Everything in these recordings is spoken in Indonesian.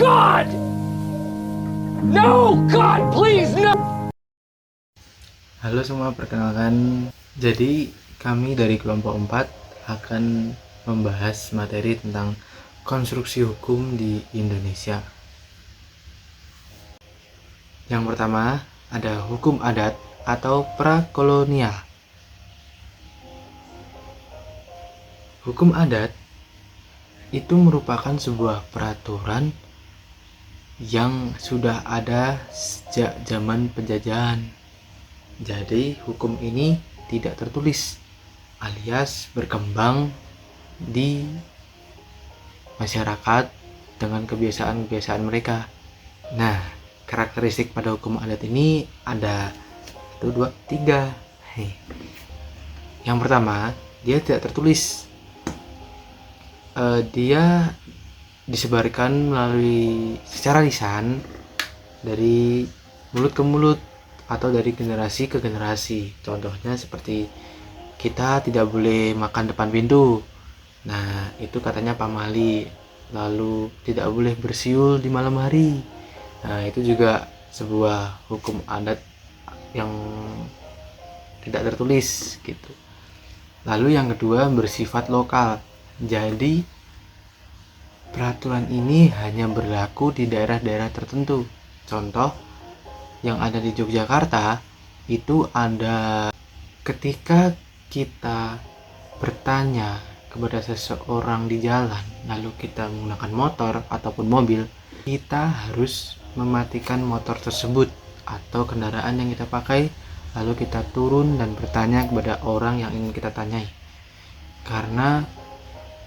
God! No! God, please, no! Halo semua, perkenalkan. Jadi kami dari kelompok 4 akan membahas materi tentang konstruksi hukum di Indonesia. Yang pertama ada hukum adat atau prakolonial. Hukum adat itu merupakan sebuah peraturan yang sudah ada sejak zaman penjajahan. Jadi hukum ini tidak tertulis alias berkembang di masyarakat dengan kebiasaan-kebiasaan mereka. Nah, karakteristik pada hukum adat ini ada 1, 2, 3. Yang pertama, dia tidak tertulis. Dia disebarkan melalui secara lisan dari mulut ke mulut atau dari generasi ke generasi. Contohnya seperti kita tidak boleh makan depan pintu. Nah, itu katanya pamali. Lalu tidak boleh bersiul di malam hari. Nah, itu juga sebuah hukum adat yang tidak tertulis gitu. Lalu yang kedua bersifat lokal. Jadi peraturan ini hanya berlaku di daerah-daerah tertentu. Contoh yang ada di Yogyakarta itu ada ketika kita bertanya kepada seseorang di jalan, lalu kita menggunakan motor ataupun mobil, kita harus mematikan motor tersebut atau kendaraan yang kita pakai, lalu kita turun dan bertanya kepada orang yang ingin kita tanyai. Karena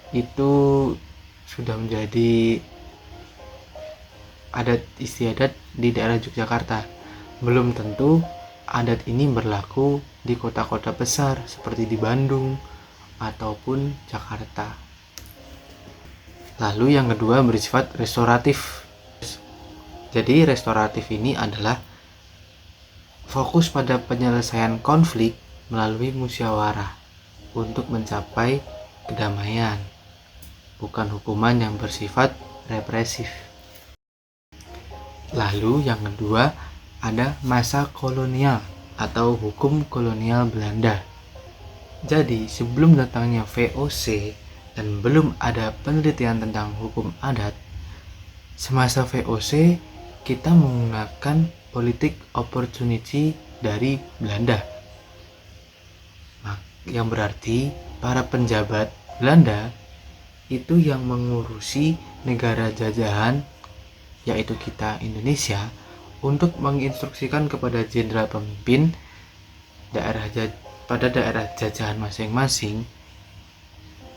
itu sudah menjadi adat istiadat di daerah Yogyakarta. Belum tentu adat ini berlaku di kota-kota besar seperti di Bandung ataupun Jakarta. Lalu yang kedua bersifat restoratif. Jadi restoratif ini adalah fokus pada penyelesaian konflik melalui musyawarah untuk mencapai kedamaian, bukan hukuman yang bersifat represif. Lalu yang kedua ada masa kolonial atau hukum kolonial Belanda. Jadi sebelum datangnya VOC dan belum ada penelitian tentang hukum adat, semasa VOC kita menggunakan politik opportunity dari Belanda. Yang berarti para penjabat Belanda itu yang mengurusi negara jajahan, yaitu kita Indonesia, untuk menginstruksikan kepada jenderal pemimpin pada daerah jajahan masing-masing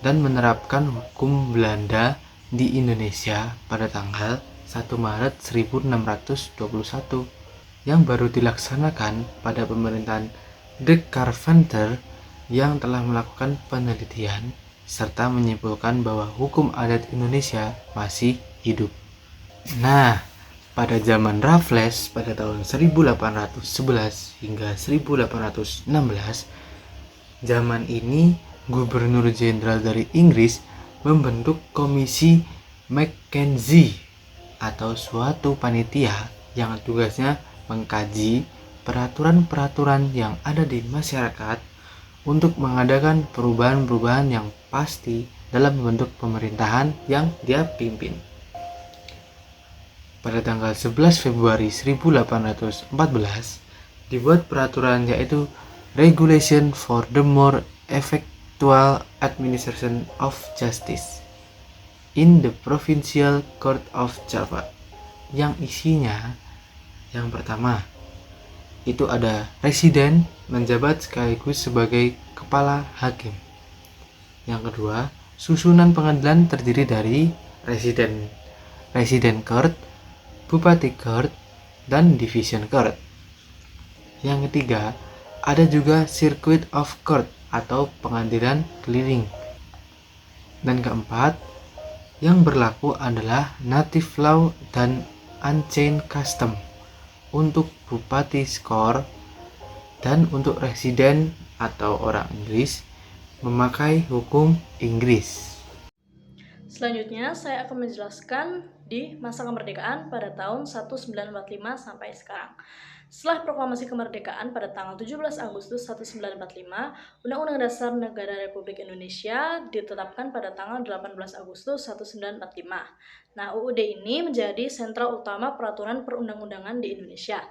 dan menerapkan hukum Belanda di Indonesia pada tanggal 1 Maret 1621 yang baru dilaksanakan pada pemerintahan De Carpenter yang telah melakukan penelitian serta menyimpulkan bahwa hukum adat Indonesia masih hidup. Nah, pada zaman Raffles pada tahun 1811 hingga 1816, zaman ini Gubernur Jenderal dari Inggris membentuk Komisi Mackenzie atau suatu panitia yang tugasnya mengkaji peraturan-peraturan yang ada di masyarakat untuk mengadakan perubahan-perubahan yang pasti dalam bentuk pemerintahan yang dia pimpin. Pada tanggal 11 Februari 1814 dibuat peraturan yaitu Regulation for the More Effectual Administration of Justice in the Provincial Court of Java, yang isinya yang pertama itu ada residen menjabat sekaligus sebagai kepala hakim. Yang kedua, susunan pengadilan terdiri dari residen court, bupati court, dan division court. Yang ketiga, ada juga circuit of court atau pengadilan keliling. Dan keempat, yang berlaku adalah native law dan unchained custom untuk bupati skor, dan untuk residen atau orang Inggris memakai hukum Inggris. Selanjutnya, saya akan menjelaskan di masa kemerdekaan pada tahun 1945 sampai sekarang. Setelah proklamasi kemerdekaan pada tanggal 17 Agustus 1945, Undang-Undang Dasar Negara Republik Indonesia ditetapkan pada tanggal 18 Agustus 1945. Nah, UUD ini menjadi sentral utama peraturan perundang-undangan di Indonesia.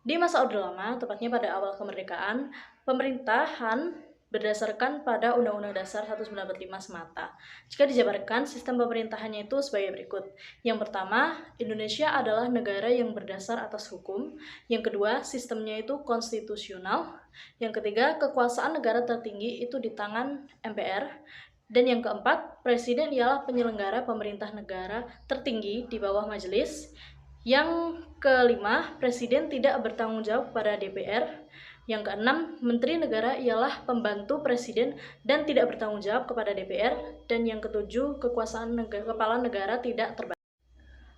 Di masa Orde Lama, tepatnya pada awal kemerdekaan, pemerintahan berdasarkan pada Undang-Undang Dasar 1945 semata. Jika dijabarkan, sistem pemerintahannya itu sebagai berikut. Yang pertama, Indonesia adalah negara yang berdasar atas hukum. Yang kedua, sistemnya itu konstitusional. Yang ketiga, kekuasaan negara tertinggi itu di tangan MPR. Dan yang keempat, presiden ialah penyelenggara pemerintah negara tertinggi di bawah majelis. Yang kelima, presiden tidak bertanggung jawab pada DPR. Yang keenam, menteri negara ialah pembantu presiden dan tidak bertanggung jawab kepada DPR. Dan yang ketujuh, kekuasaan kepala negara tidak terbatas.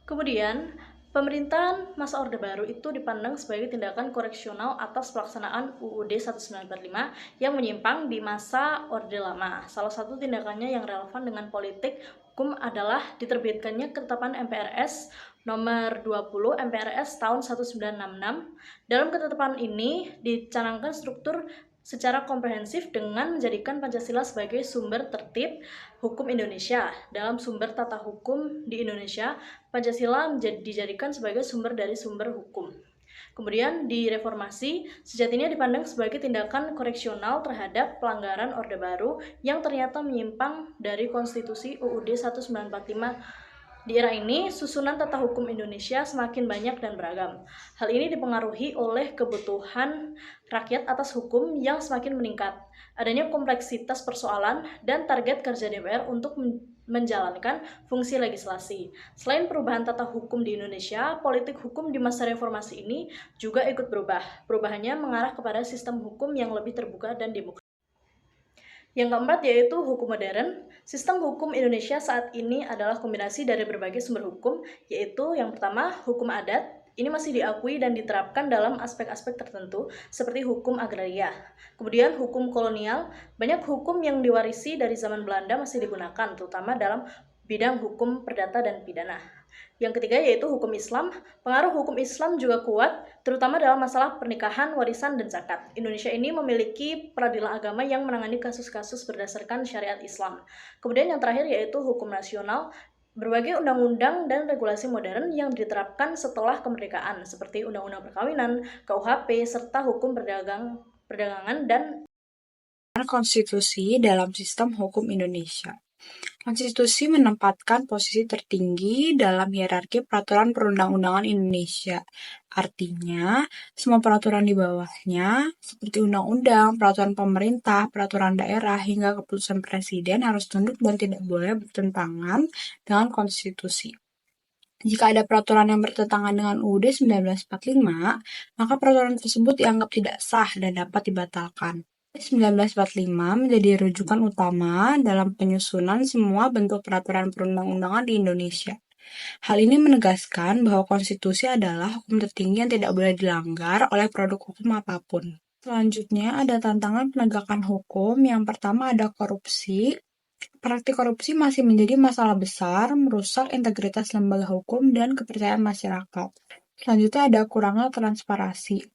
Kemudian, pemerintahan masa Orde Baru itu dipandang sebagai tindakan koreksional atas pelaksanaan UUD 1945 yang menyimpang di masa Orde Lama. Salah satu tindakannya yang relevan dengan politik hukum adalah diterbitkannya Ketetapan MPRS nomor 20 MPRS tahun 1966. Dalam ketetapan ini dicanangkan struktur secara komprehensif dengan menjadikan Pancasila sebagai sumber tertib hukum Indonesia. Dalam sumber tata hukum di Indonesia, Pancasila dijadikan sebagai sumber dari sumber hukum. Kemudian di reformasi, sejatinya dipandang sebagai tindakan koreksional terhadap pelanggaran Orde Baru yang ternyata menyimpang dari Konstitusi UUD 1945. Di era ini, susunan tata hukum Indonesia semakin banyak dan beragam. Hal ini dipengaruhi oleh kebutuhan rakyat atas hukum yang semakin meningkat, adanya kompleksitas persoalan, dan target kerja DPR untuk menjalankan fungsi legislasi. Selain perubahan tata hukum di Indonesia, politik hukum di masa reformasi ini juga ikut berubah. Perubahannya mengarah kepada sistem hukum yang lebih terbuka dan demokratis. Yang keempat yaitu hukum modern. Sistem hukum Indonesia saat ini adalah kombinasi dari berbagai sumber hukum, yaitu yang pertama hukum adat. Ini masih diakui dan diterapkan dalam aspek-aspek tertentu seperti hukum agraria. Kemudian hukum kolonial, banyak hukum yang diwarisi dari zaman Belanda masih digunakan, terutama dalam bidang hukum perdata dan pidana. Yang ketiga yaitu hukum Islam. Pengaruh hukum Islam juga kuat, terutama dalam masalah pernikahan, warisan, dan zakat. Indonesia ini memiliki peradilan agama yang menangani kasus-kasus berdasarkan syariat Islam. Kemudian yang terakhir yaitu hukum nasional. Berbagai undang-undang dan regulasi modern yang diterapkan setelah kemerdekaan, seperti undang-undang perkawinan, KUHP, serta hukum perdagangan dan konstitusi dalam sistem hukum Indonesia. Konstitusi menempatkan posisi tertinggi dalam hierarki peraturan perundang-undangan Indonesia. Artinya, semua peraturan di bawahnya, seperti undang-undang, peraturan pemerintah, peraturan daerah, hingga keputusan presiden harus tunduk dan tidak boleh bertentangan dengan konstitusi. Jika ada peraturan yang bertentangan dengan UUD 1945, maka peraturan tersebut dianggap tidak sah dan dapat dibatalkan. 1945 menjadi rujukan utama dalam penyusunan semua bentuk peraturan perundang-undangan di Indonesia. Hal ini menegaskan bahwa konstitusi adalah hukum tertinggi yang tidak boleh dilanggar oleh produk hukum apapun. Selanjutnya ada tantangan penegakan hukum. Yang pertama ada korupsi. Praktik korupsi masih menjadi masalah besar, merusak integritas lembaga hukum dan kepercayaan masyarakat. Selanjutnya ada kurangnya transparansi.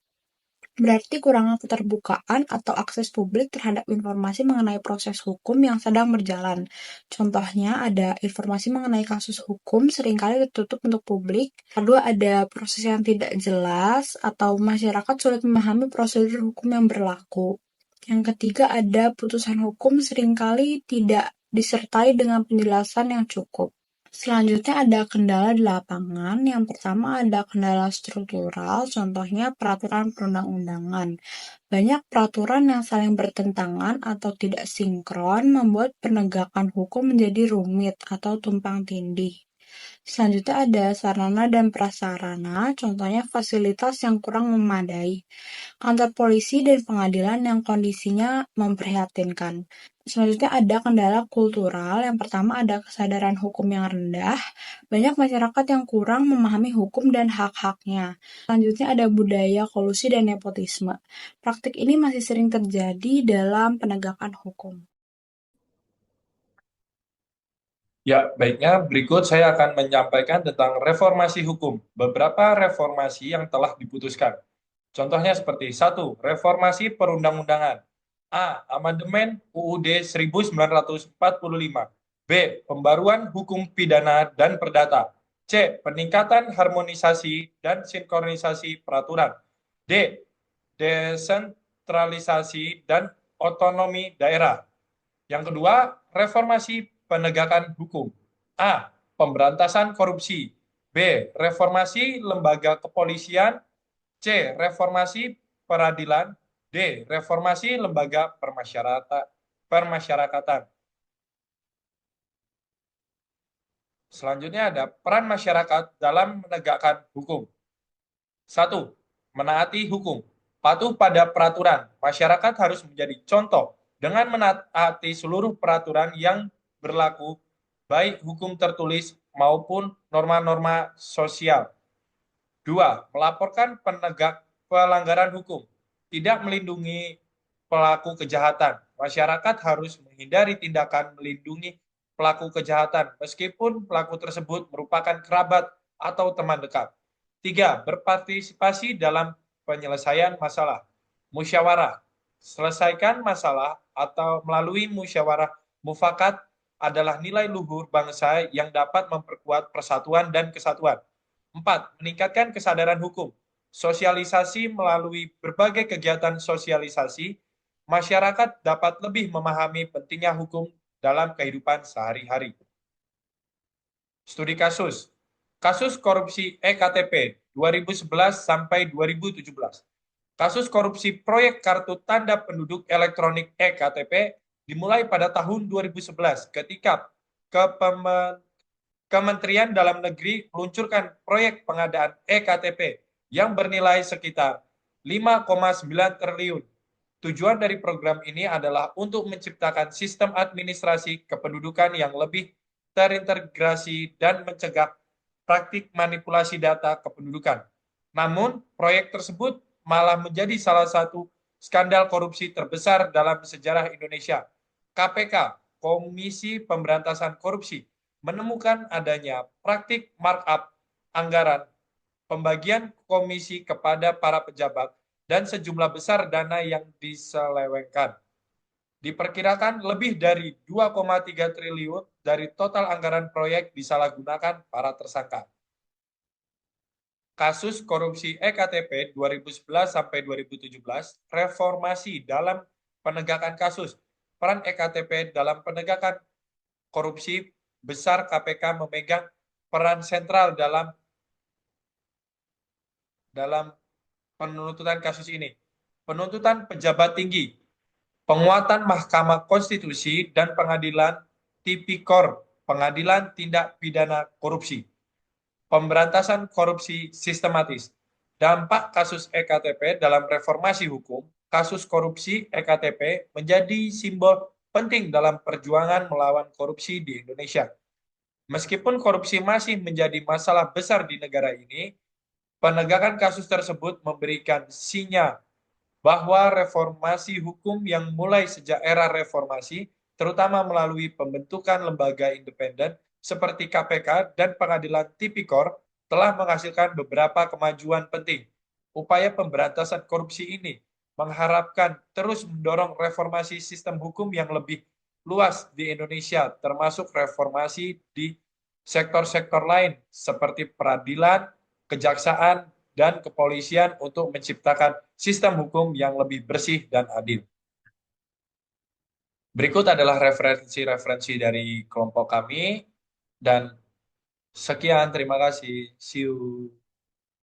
Berarti kurangnya keterbukaan atau akses publik terhadap informasi mengenai proses hukum yang sedang berjalan. Contohnya ada informasi mengenai kasus hukum seringkali ditutup untuk publik. Kedua ada proses yang tidak jelas atau masyarakat sulit memahami prosedur hukum yang berlaku. Yang ketiga ada putusan hukum seringkali tidak disertai dengan penjelasan yang cukup. Selanjutnya ada kendala di lapangan. Yang pertama ada kendala struktural, contohnya peraturan perundang-undangan. Banyak peraturan yang saling bertentangan atau tidak sinkron membuat penegakan hukum menjadi rumit atau tumpang tindih. Selanjutnya ada sarana dan prasarana, contohnya fasilitas yang kurang memadai. Kantor polisi dan pengadilan yang kondisinya memprihatinkan. Selanjutnya ada kendala kultural. Yang pertama ada kesadaran hukum yang rendah. Banyak masyarakat yang kurang memahami hukum dan hak-haknya. Selanjutnya ada budaya kolusi dan nepotisme. Praktik ini masih sering terjadi dalam penegakan hukum. Ya, baiknya berikut saya akan menyampaikan tentang reformasi hukum. Beberapa reformasi yang telah diputuskan. Contohnya seperti satu, reformasi perundang-undangan. A. Amandemen UUD 1945. B. Pembaruan hukum pidana dan perdata. C. Peningkatan harmonisasi dan sinkronisasi peraturan. D. Desentralisasi dan otonomi daerah. Yang kedua, reformasi penegakan hukum. A. Pemberantasan korupsi. B. Reformasi lembaga kepolisian. C. Reformasi peradilan. D. Reformasi lembaga permasyarakatan. Selanjutnya ada peran masyarakat dalam menegakkan hukum. 1. Menaati hukum. Patuh pada peraturan. Masyarakat harus menjadi contoh dengan menaati seluruh peraturan yang berlaku, baik hukum tertulis maupun norma-norma sosial. 2. Melaporkan pelanggaran hukum. Tidak melindungi pelaku kejahatan. Masyarakat harus menghindari tindakan melindungi pelaku kejahatan, meskipun pelaku tersebut merupakan kerabat atau teman dekat. 3. Berpartisipasi dalam penyelesaian masalah. Musyawarah. Selesaikan masalah atau melalui musyawarah mufakat adalah nilai luhur bangsa yang dapat memperkuat persatuan dan kesatuan. 4. Meningkatkan kesadaran hukum. Sosialisasi melalui berbagai kegiatan sosialisasi, masyarakat dapat lebih memahami pentingnya hukum dalam kehidupan sehari-hari. Studi kasus. Kasus korupsi EKTP 2011 sampai 2017. Kasus korupsi proyek kartu tanda penduduk elektronik EKTP dimulai pada tahun 2011 ketika Kementerian Dalam Negeri meluncurkan proyek pengadaan EKTP yang bernilai sekitar 5,9 triliun. Tujuan dari program ini adalah untuk menciptakan sistem administrasi kependudukan yang lebih terintegrasi dan mencegah praktik manipulasi data kependudukan. Namun, proyek tersebut malah menjadi salah satu skandal korupsi terbesar dalam sejarah Indonesia. KPK, Komisi Pemberantasan Korupsi, menemukan adanya praktik markup anggaran, pembagian komisi kepada para pejabat, dan sejumlah besar dana yang diselewengkan. Diperkirakan lebih dari 2,3 triliun dari total anggaran proyek disalahgunakan para tersangka. Kasus korupsi EKTP 2011 sampai 2017, reformasi dalam penegakan kasus. Peran EKTP dalam penegakan korupsi besar. KPK memegang peran sentral dalam penuntutan kasus ini. Penuntutan pejabat tinggi, penguatan Mahkamah Konstitusi dan pengadilan Tipikor, pengadilan tindak pidana korupsi, pemberantasan korupsi sistematis. Dampak kasus EKTP dalam reformasi hukum. Kasus korupsi EKTP menjadi simbol penting dalam perjuangan melawan korupsi di Indonesia. Meskipun korupsi masih menjadi masalah besar di negara ini, penegakan kasus tersebut memberikan sinyal bahwa reformasi hukum yang mulai sejak era reformasi, terutama melalui pembentukan lembaga independen seperti KPK dan pengadilan tipikor, telah menghasilkan beberapa kemajuan penting. Upaya pemberantasan korupsi ini mengharapkan terus mendorong reformasi sistem hukum yang lebih luas di Indonesia, termasuk reformasi di sektor-sektor lain seperti peradilan, kejaksaan, dan kepolisian untuk menciptakan sistem hukum yang lebih bersih dan adil. Berikut adalah referensi-referensi dari kelompok kami, dan sekian, terima kasih. See you.